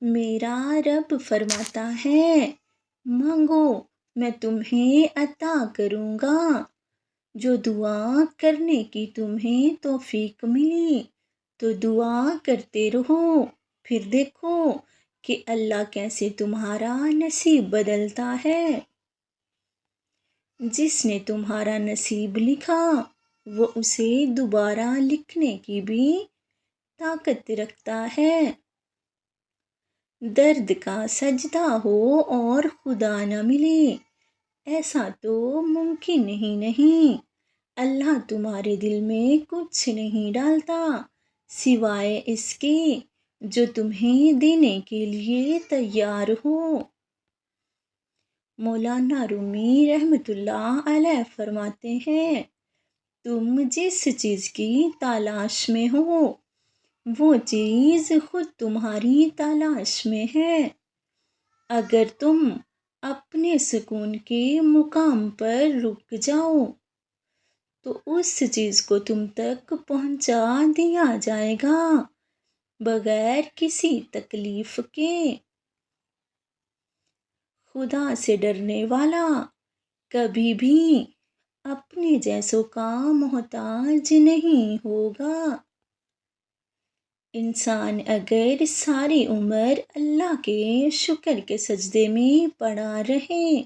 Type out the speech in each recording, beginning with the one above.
میرا رب فرماتا ہے مانگو میں تمہیں عطا کروں گا۔ جو دعا کرنے کی تمہیں توفیق ملی تو دعا کرتے رہو، پھر دیکھو کہ اللہ کیسے تمہارا نصیب بدلتا ہے۔ جس نے تمہارا نصیب لکھا وہ اسے دوبارہ لکھنے کی بھی طاقت رکھتا ہے۔ درد کا سجدہ ہو اور خدا نہ ملے، ایسا تو ممکن ہی نہیں۔ اللہ تمہارے دل میں کچھ نہیں ڈالتا سوائے اس کے جو تمہیں دینے کے لیے تیار ہو۔ مولانا رومی رحمۃ اللہ علیہ فرماتے ہیں تم جس چیز کی تلاش میں ہو وہ چیز خود تمہاری تلاش میں ہے۔ اگر تم اپنے سکون کے مقام پر رک جاؤ تو اس چیز کو تم تک پہنچا دیا جائے گا بغیر کسی تکلیف کے۔ خدا سے ڈرنے والا کبھی بھی اپنے جیسوں کا محتاج نہیں ہوگا۔ انسان اگر ساری عمر اللہ کے شکر کے سجدے میں پڑا رہے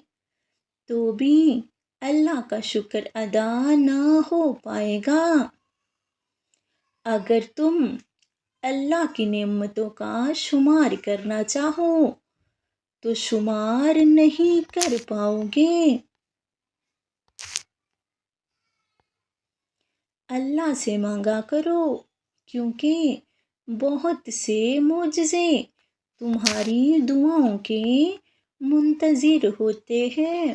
تو بھی اللہ کا شکر ادا نہ ہو پائے گا۔ اگر تم اللہ کی نعمتوں کا شمار کرنا چاہو تو شمار نہیں کر پاؤ گے۔ اللہ سے مانگا کرو کیونکہ بہت سے معجزے تمہاری دعاؤں کے منتظر ہوتے ہیں۔